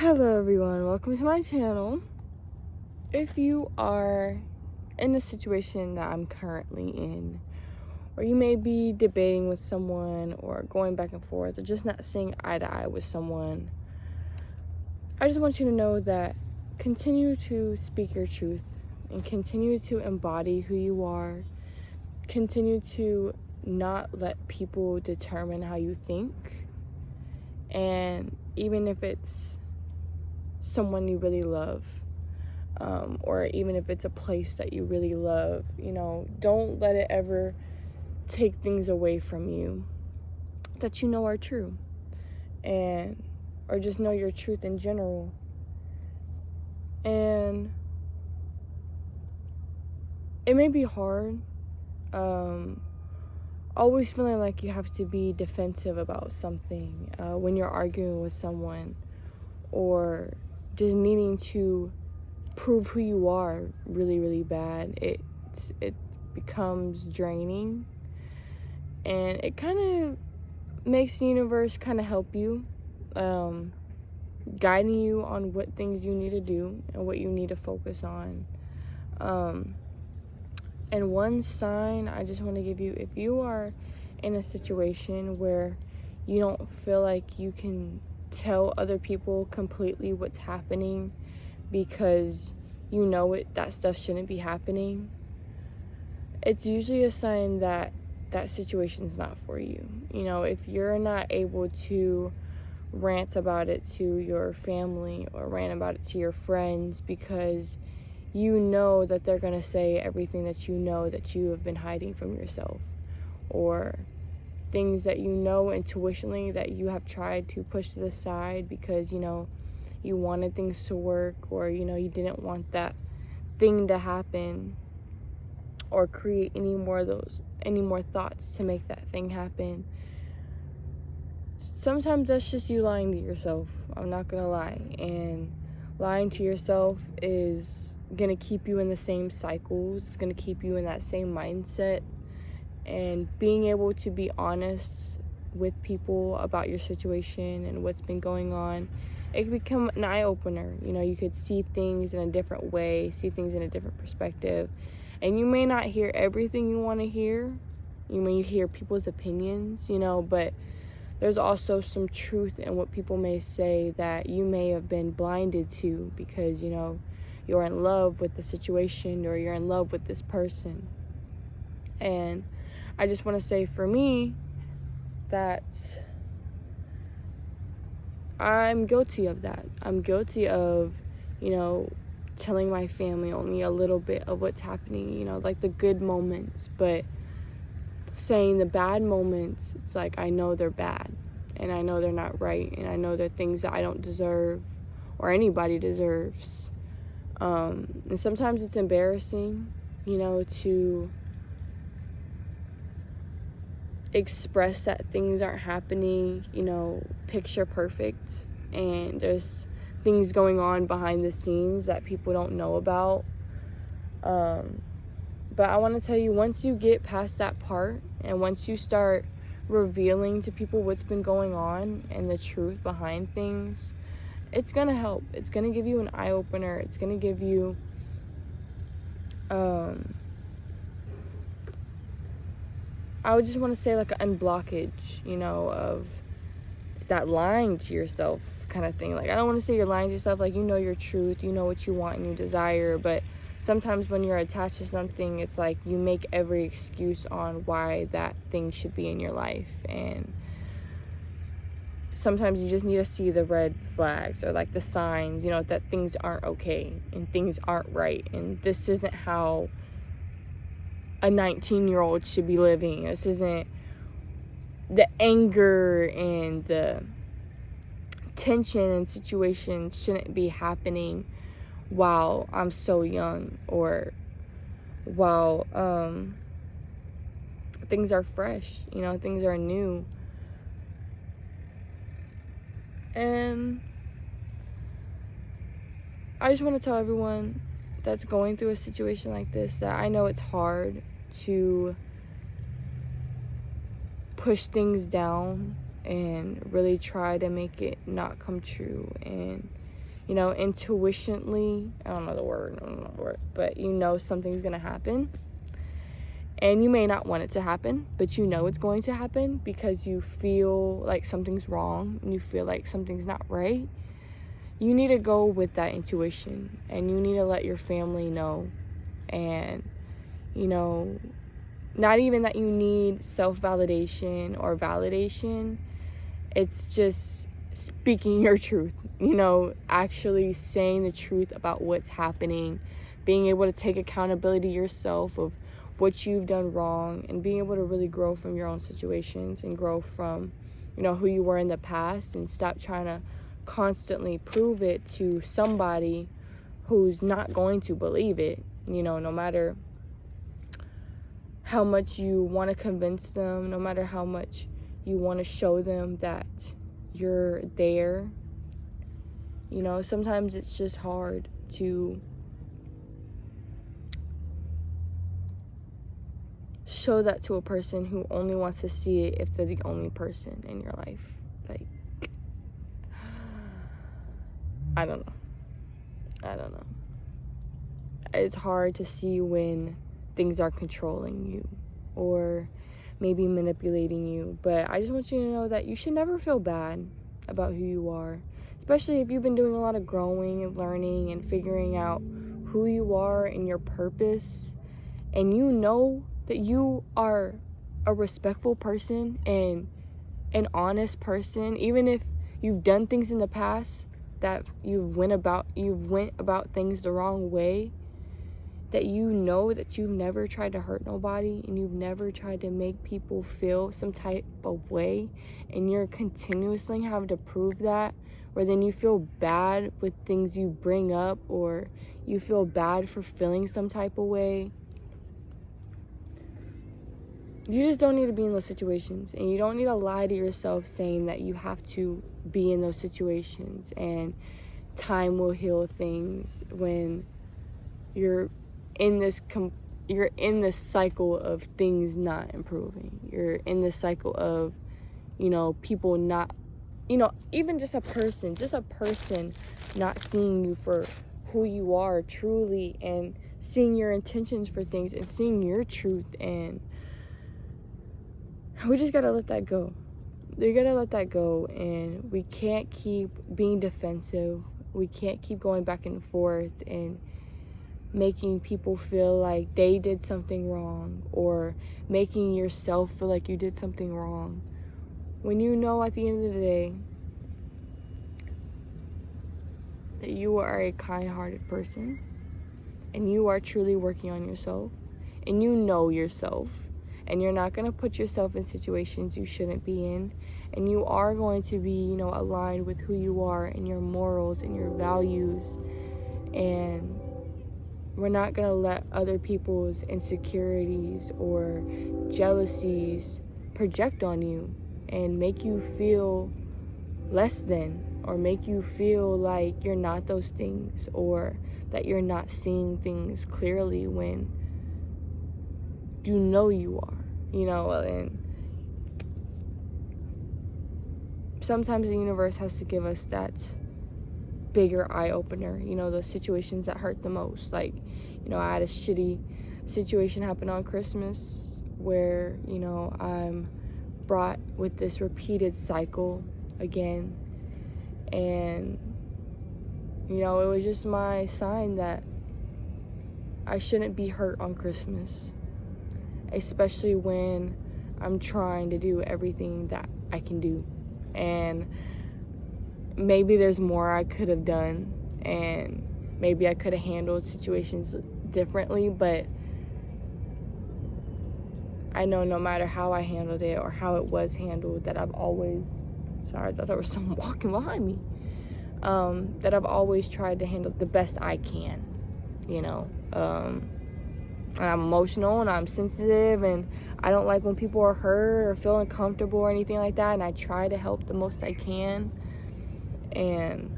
Hello everyone, welcome to my channel. If you are in the situation that I'm currently in, or you may be debating with someone or going back and forth or just not seeing eye to eye with someone, I just want you to know that continue to speak your truth and continue to embody who you are. Continue to not let people determine how you think, and even if it's someone you really love, or even if it's a place that you really love, don't let it ever take things away from you that you know are true, or just know your truth in general. And it may be hard, always feeling like you have to be defensive about something when you're arguing with someone, or just needing to prove who you are really, really bad. It becomes draining, and it kind of makes the universe kind of help you, guiding you on what things you need to do and what you need to focus on. And one sign I just want to give you: if you are in a situation where you don't feel like you can tell other people completely what's happening because you know that stuff shouldn't be happening, it's usually a sign that that situation's not for you. If you're not able to rant about it to your family or rant about it to your friends because you know that they're going to say everything that you have been hiding from yourself, or things that intuitionally that you have tried to push to the side because you wanted things to work, or you didn't want that thing to happen or create any more thoughts to make that thing happen. Sometimes that's just you lying to yourself. I'm not gonna lie. And lying to yourself is gonna keep you in the same cycles. It's gonna keep you in that same mindset. And being able to be honest with people about your situation and what's been going on, it can become an eye-opener. You could see things in a different way, see things in a different perspective. And you may not hear everything you want to hear. You may hear people's opinions, but there's also some truth in what people may say that you may have been blinded to because, you're in love with the situation, or you're in love with this person. And I just want to say, for me, that I'm guilty of that. I'm guilty of, telling my family only a little bit of what's happening, like the good moments, but saying the bad moments, it's like I know they're bad, and I know they're not right, and I know they're things that I don't deserve or anybody deserves. And sometimes it's embarrassing, to express that things aren't happening, picture perfect, and there's things going on behind the scenes that people don't know about. But I want to tell you, once you get past that part, and once you start revealing to people what's been going on and the truth behind things, it's going to help. It's going to give you an eye-opener. It's going to give you I would just want to say like an unblockage, of that lying to yourself kind of thing. Like, I don't want to say you're lying to yourself, like, your truth, what you want and you desire, but sometimes when you're attached to something, it's like you make every excuse on why that thing should be in your life. And sometimes you just need to see the red flags, or like the signs, that things aren't okay and things aren't right, and this isn't how a 19-year-old should be living. This isn't, the anger and the tension and situations shouldn't be happening while I'm so young, or while things are fresh, things are new. And I just want to tell everyone that's going through a situation like this that I know it's hard to push things down and really try to make it not come true. And intuitionally, I don't know the word, but something's going to happen. And you may not want it to happen, but it's going to happen because you feel like something's wrong and you feel like something's not right. You need to go with that intuition, and you need to let your family know. And, not even that you need self-validation or validation. It's just speaking your truth, actually saying the truth about what's happening, being able to take accountability yourself of what you've done wrong, and being able to really grow from your own situations and grow from, who you were in the past, and stop trying to constantly prove it to somebody who's not going to believe it, no matter how much you want to convince them, no matter how much you want to show them that you're there. Sometimes it's just hard to show that to a person who only wants to see it if they're the only person in your life. Like, I don't know. It's hard to see when things are controlling you or maybe manipulating you. But I just want you to know that you should never feel bad about who you are, especially if you've been doing a lot of growing and learning and figuring out who you are and your purpose, and that you are a respectful person and an honest person, even if you've done things in the past that you've went about things the wrong way, that that you've never tried to hurt nobody, and you've never tried to make people feel some type of way, and you're continuously having to prove that, or then you feel bad with things you bring up, or you feel bad for feeling some type of way. You just don't need to be in those situations, and you don't need to lie to yourself saying that you have to be in those situations and time will heal things when you're in this cycle of things not improving. You're in this cycle of, people not, even just a person not seeing you for who you are truly, and seeing your intentions for things and seeing your truth. And we just gotta let that go. You gotta let that go, and we can't keep being defensive. We can't keep going back and forth and making people feel like they did something wrong, or making yourself feel like you did something wrong, when at the end of the day that you are a kind-hearted person, and you are truly working on yourself, and yourself, and you're not going to put yourself in situations you shouldn't be in, and you are going to be, aligned with who you are and your morals and your values. And we're not going to let other people's insecurities or jealousies project on you and make you feel less than, or make you feel like you're not those things, or that you're not seeing things clearly when you are, and sometimes the universe has to give us that bigger eye-opener, the situations that hurt the most. Like, I had a shitty situation happen on Christmas where, I'm brought with this repeated cycle again, and, it was just my sign that I shouldn't be hurt on Christmas, especially when I'm trying to do everything that I can do. And maybe there's more I could have done, and maybe I could have handled situations differently, but I know no matter how I handled it or how it was handled, that I've always, sorry, I thought there was someone walking behind me, that I've always tried to handle the best I can, and I'm emotional and I'm sensitive, and I don't like when people are hurt or feel uncomfortable or anything like that, and I try to help the most I can. And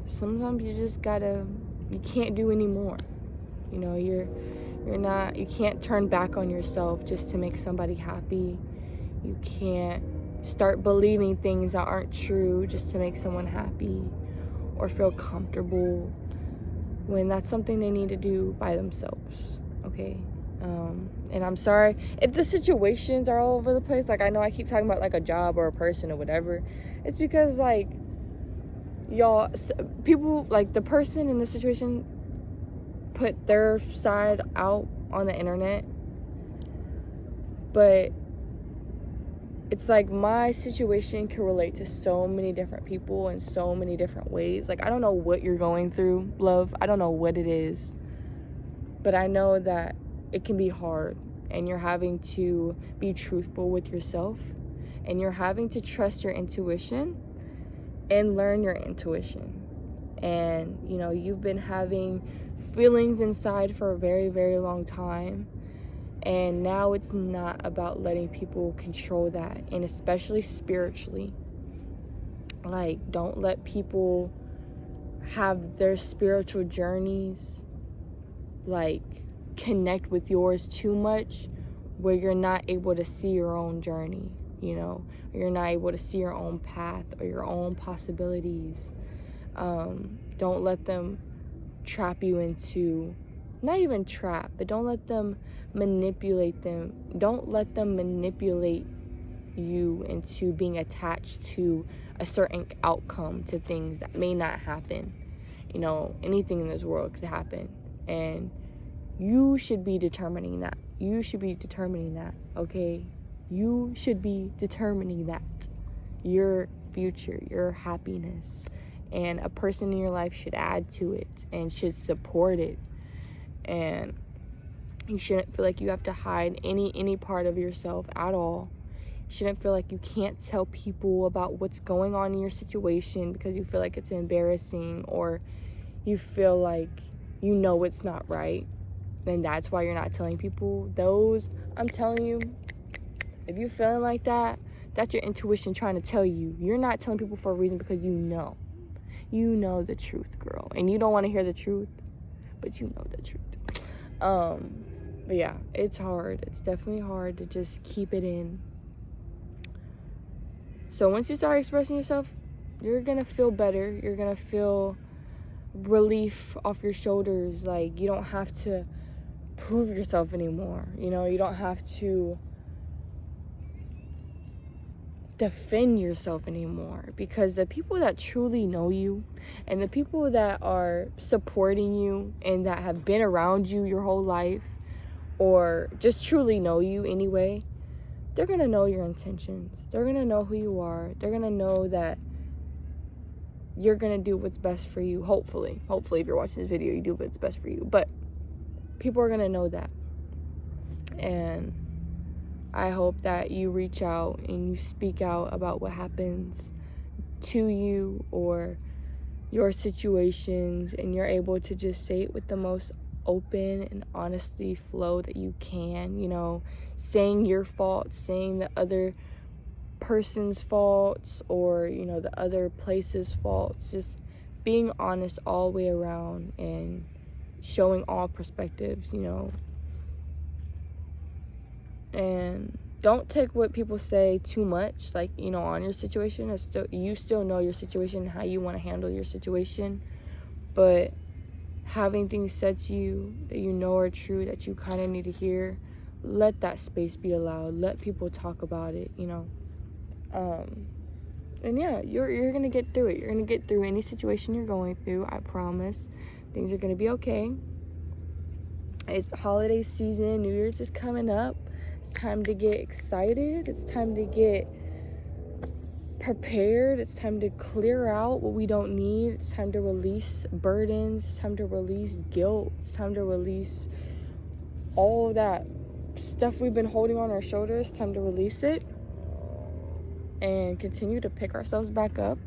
sometimes you can't do anymore. You can't turn back on yourself just to make somebody happy. You can't start believing things that aren't true just to make someone happy or feel comfortable, when that's something they need to do by themselves, okay? And I'm sorry if the situations are all over the place. Like, I know I keep talking about like a job or a person or whatever. It's because, like, y'all, people, like, the person in the situation put their side out on the internet, but it's like my situation can relate to so many different people in so many different ways. Like, I don't know what you're going through, love. I don't know what it is. But I know that it can be hard. And you're having to be truthful with yourself. And you're having to trust your intuition and learn your intuition. And, you know, you've been having feelings inside for a very, very long time. And now it's not about letting people control that, and especially spiritually. Like, don't let people have their spiritual journeys, like, connect with yours too much, where you're not able to see your own journey, you know? Or you're not able to see your own path or your own possibilities. Don't let them trap you into, not even trap, but don't let them manipulate them. Don't let them manipulate you into being attached to a certain outcome, to things that may not happen. You know, anything in this world could happen, and you should be determining that. You should be determining that, okay? You should be determining that. Your future, your happiness, and a person in your life should add to it and should support it. And you shouldn't feel like you have to hide any part of yourself at all. You shouldn't feel like you can't tell people about what's going on in your situation because you feel like it's embarrassing, or you feel like you know it's not right. Then that's why you're not telling people. Those, I'm telling you, if you're feeling like that, that's your intuition trying to tell you. You're not telling people for a reason, because you know. You know the truth, girl. And you don't want to hear the truth, but you know the truth. But yeah, it's hard. It's definitely hard to just keep it in. So once you start expressing yourself, you're going to feel better. You're going to feel relief off your shoulders. Like, you don't have to prove yourself anymore. You know, you don't have to defend yourself anymore, because the people that truly know you and the people that are supporting you and that have been around you your whole life, or just truly know you anyway, they're gonna know your intentions. They're gonna know who you are. They're gonna know that you're gonna do what's best for you. Hopefully if you're watching this video, you do what's best for you. But people are gonna know that. And I hope that you reach out and you speak out about what happens to you or your situations, and you're able to just say it with the most open and honesty flow that you can, you know, saying your faults, saying the other person's faults, or, you know, the other place's faults, just being honest all the way around and showing all perspectives, you know. And don't take what people say too much, like, you know, on your situation. It's still, you still know your situation, how you want to handle your situation, but having things said to you that you know are true, that you kind of need to hear, let that space be allowed. Let people talk about it, you know. And yeah, you're gonna get through it. You're gonna get through any situation you're going through. I promise. Things are gonna be okay. It's holiday season. New Year's is coming up. It's time to get excited. It's time to get prepared. It's time to clear out what we don't need. It's time to release burdens. It's time to release guilt. It's time to release all of that stuff we've been holding on our shoulders. It's time to release it and continue to pick ourselves back up.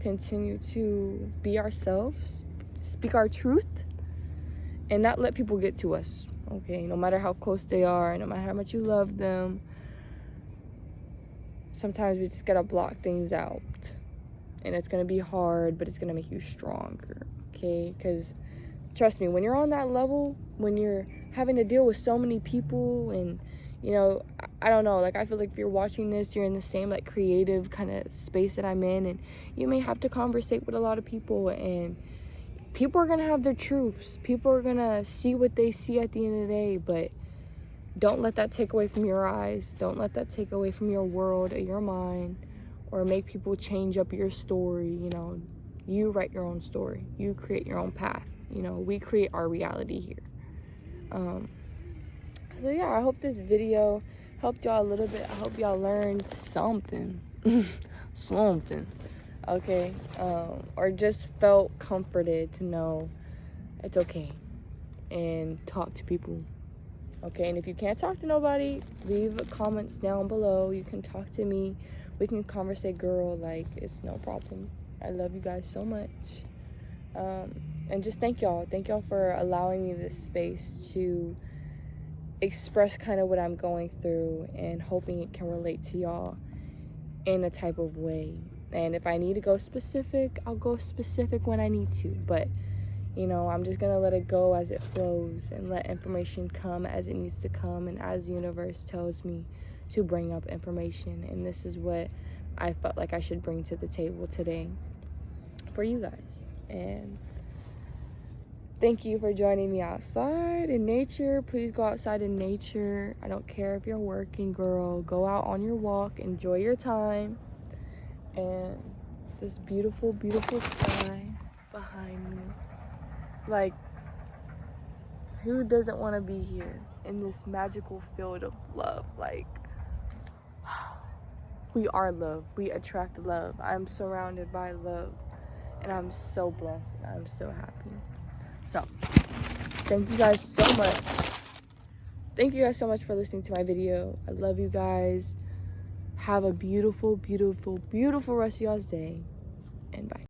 Continue to be ourselves. Speak our truth. And not let people get to us. Okay, no matter how close they are, no matter how much you love them, sometimes we just gotta block things out. And it's gonna be hard, but it's gonna make you stronger, okay? Because trust me, when you're on that level, when you're having to deal with so many people and, you know, I don't know, like, I feel like if you're watching this, you're in the same, like, creative kind of space that I'm in, and you may have to conversate with a lot of people, and people are gonna have their truths. People are gonna see what they see at the end of the day, but don't let that take away from your eyes. Don't let that take away from your world or your mind, or make people change up your story. You know, you write your own story. You create your own path. You know, we create our reality here. So yeah, I hope this video helped y'all a little bit. I hope y'all learned something. Something. Okay? Or just felt comforted to know it's okay. And talk to people. Okay? And if you can't talk to nobody, leave comments down below. You can talk to me. We can conversate, girl. Like, it's no problem. I love you guys so much. And just thank y'all. Thank y'all for allowing me this space to express kind of what I'm going through, and hoping it can relate to y'all in a type of way. And if I need to go specific, I'll go specific when I need to. But, you know, I'm just gonna let it go as it flows, and let information come as it needs to come, and as the universe tells me to bring up information. And this is what I felt like I should bring to the table today for you guys. And thank you for joining me outside in nature. Please go outside in nature. I don't care if you're working, girl. Go out on your walk. Enjoy your time. And this beautiful, beautiful sky behind me. Like, who doesn't want to be here in this magical field of love? Like, we are love. We attract love. I'm surrounded by love. And I'm so blessed. And I'm so happy. So, thank you guys so much. Thank you guys so much for listening to my video. I love you guys. Have a beautiful, beautiful, beautiful rest of y'all's day. And bye.